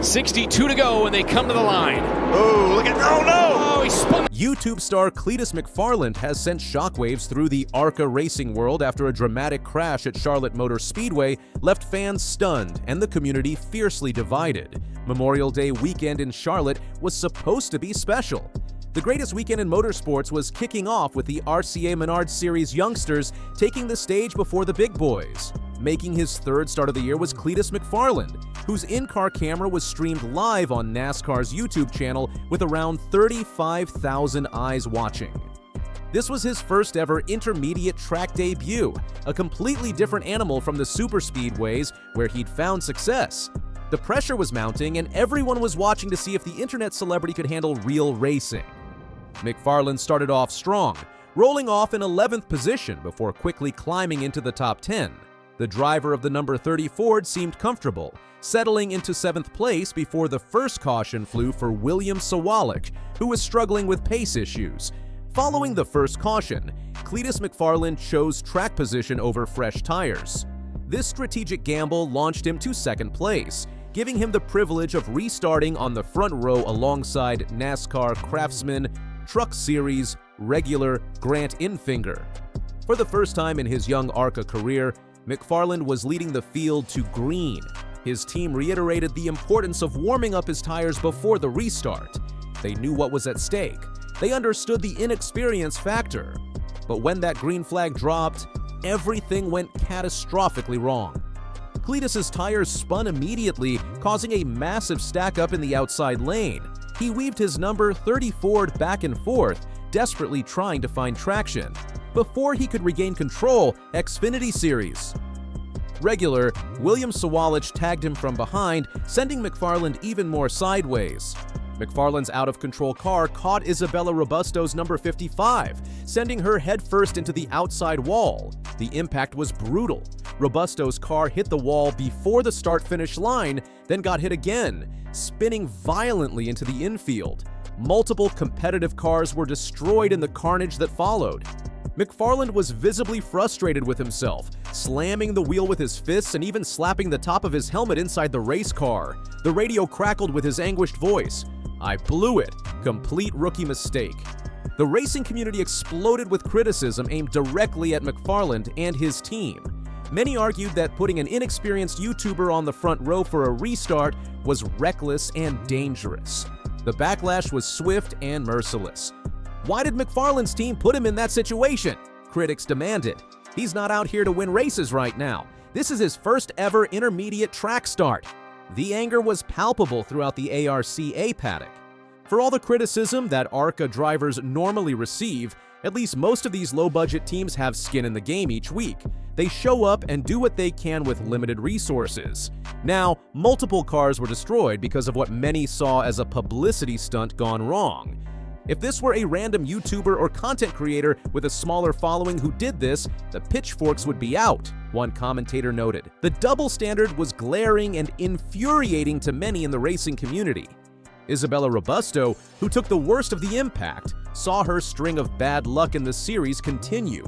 62 to go, and they come to the line. Oh, look at, oh no! Oh, he spun. YouTube star Cletus McFarland has sent shockwaves through the ARCA racing world after a dramatic crash at Charlotte Motor Speedway left fans stunned and the community fiercely divided. Memorial Day weekend in Charlotte was supposed to be special. The greatest weekend in motorsports was kicking off with the RCA Menard Series youngsters taking the stage before the big boys. Making his third start of the year was Cletus McFarland, whose in-car camera was streamed live on NASCAR's YouTube channel with around 35,000 eyes watching. This was his first ever intermediate track debut, a completely different animal from the super speedways where he'd found success. The pressure was mounting and everyone was watching to see if the internet celebrity could handle real racing. McFarland started off strong, rolling off in 11th position before quickly climbing into the top 10. The driver of the number 30 Ford seemed comfortable, settling into 7th place before the first caution flew for William Sawalik, who was struggling with pace issues. Following the first caution, Cletus McFarland chose track position over fresh tires. This strategic gamble launched him to 2nd place, giving him the privilege of restarting on the front row alongside NASCAR Craftsman, Truck Series, regular Grant Infinger. For the first time in his young ARCA career, McFarland was leading the field to green. His team reiterated the importance of warming up his tires before the restart. They knew what was at stake. They understood the inexperience factor. But when that green flag dropped, everything went catastrophically wrong. Cletus's tires spun immediately, causing a massive stack up in the outside lane. He weaved his number 30 Ford back and forth, desperately trying to find traction. Before he could regain control, Xfinity Series regular William Sawalik tagged him from behind, sending McFarland even more sideways. McFarland's out-of-control car caught Isabella Robusto's number 55, sending her headfirst into the outside wall. The impact was brutal. Robusto's car hit the wall before the start-finish line, then got hit again, spinning violently into the infield. Multiple competitive cars were destroyed in the carnage that followed. McFarland was visibly frustrated with himself, slamming the wheel with his fists and even slapping the top of his helmet inside the race car. The radio crackled with his anguished voice. "I blew it. Complete rookie mistake." The racing community exploded with criticism aimed directly at McFarland and his team. Many argued that putting an inexperienced YouTuber on the front row for a restart was reckless and dangerous. The backlash was swift and merciless. Why did McFarland's team put him in that situation? Critics demanded. He's not out here to win races right now. This is his first ever intermediate track start. The anger was palpable throughout the ARCA paddock. For all the criticism that ARCA drivers normally receive, at least most of these low-budget teams have skin in the game each week. They show up and do what they can with limited resources. Now, multiple cars were destroyed because of what many saw as a publicity stunt gone wrong. If this were a random YouTuber or content creator with a smaller following who did this, the pitchforks would be out, one commentator noted. The double standard was glaring and infuriating to many in the racing community. Isabella Robusto, who took the worst of the impact, saw her string of bad luck in the series continue.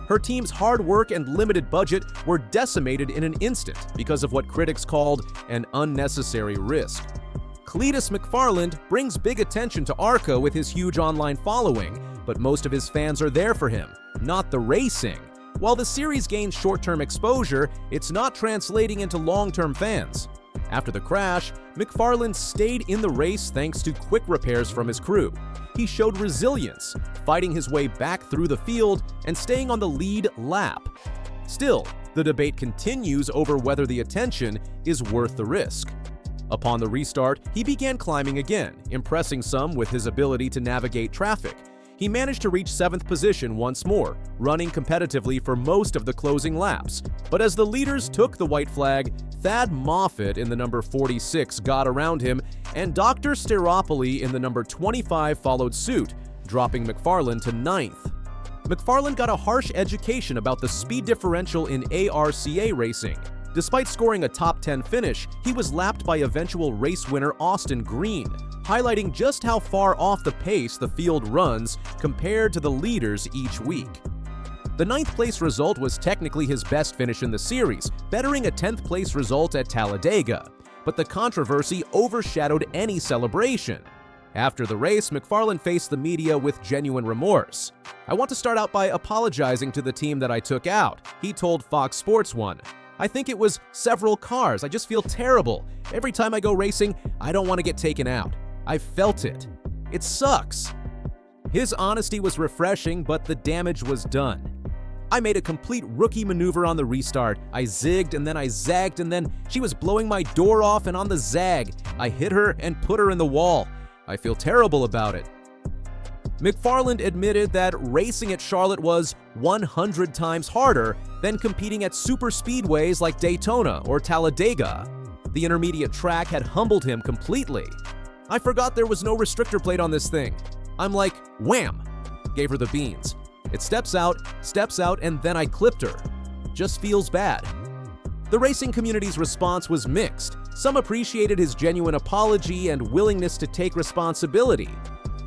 Her team's hard work and limited budget were decimated in an instant because of what critics called an unnecessary risk. Cletus McFarland brings big attention to ARCA with his huge online following, but most of his fans are there for him, not the racing. While the series gains short-term exposure, it's not translating into long-term fans. After the crash, McFarland stayed in the race thanks to quick repairs from his crew. He showed resilience, fighting his way back through the field and staying on the lead lap. Still, the debate continues over whether the attention is worth the risk. Upon the restart, he began climbing again, impressing some with his ability to navigate traffic. He managed to reach 7th position once more, running competitively for most of the closing laps. But as the leaders took the white flag, Thad Moffitt in the number 46 got around him, and Dr. Steropoli in the number 25 followed suit, dropping McFarland to 9th. McFarland got a harsh education about the speed differential in ARCA racing. Despite scoring a top 10 finish, he was lapped by eventual race winner Austin Green, highlighting just how far off the pace the field runs compared to the leaders each week. The 9th place result was technically his best finish in the series, bettering a 10th place result at Talladega. but the controversy overshadowed any celebration. After the race, McFarland faced the media with genuine remorse. "I want to start out by apologizing to the team that I took out," he told Fox Sports 1. "I think it was several cars. I just feel terrible. Every time I go racing, I don't want to get taken out. I felt it. It sucks." His honesty was refreshing, but the damage was done. "I made a complete rookie maneuver on the restart. I zigged and then I zagged and then she was blowing my door off, and on the zag, I hit her and put her in the wall. I feel terrible about it." McFarland admitted that racing at Charlotte was 100 times harder than competing at super speedways like Daytona or Talladega. The intermediate track had humbled him completely. "I forgot there was no restrictor plate on this thing. I'm like, wham!" Gave her the beans. "It steps out, and then I clipped her. Just feels bad." The racing community's response was mixed. Some appreciated his genuine apology and willingness to take responsibility.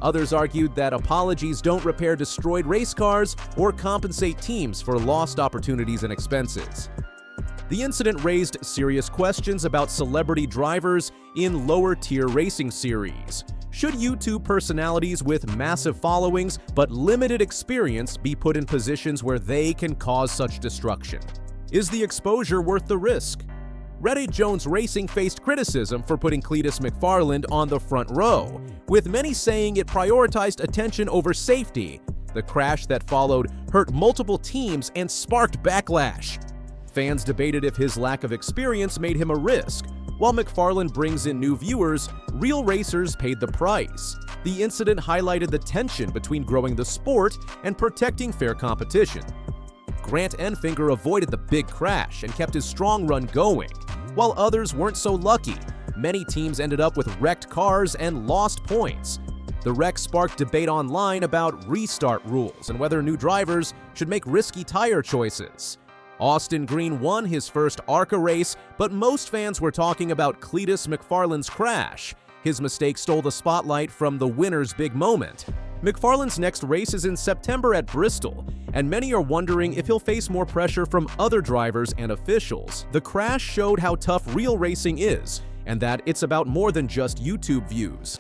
Others argued that apologies don't repair destroyed race cars or compensate teams for lost opportunities and expenses. The incident raised serious questions about celebrity drivers in lower-tier racing series. Should YouTube personalities with massive followings but limited experience be put in positions where they can cause such destruction? Is the exposure worth the risk? Reddit Jones Racing faced criticism for putting Cletus McFarland on the front row, with many saying it prioritized attention over safety. The crash that followed hurt multiple teams and sparked backlash. Fans debated if his lack of experience made him a risk. While McFarland brings in new viewers, real racers paid the price. The incident highlighted the tension between growing the sport and protecting fair competition. Grant Enfinger avoided the big crash and kept his strong run going, while others weren't so lucky. Many teams ended up with wrecked cars and lost points. The wreck sparked debate online about restart rules and whether new drivers should make risky tire choices. Austin Green won his first ARCA race, but most fans were talking about Cletus McFarland's crash. His mistake stole the spotlight from the winner's big moment. McFarland's next race is in September at Bristol, and many are wondering if he'll face more pressure from other drivers and officials. The crash showed how tough real racing is, and that it's about more than just YouTube views.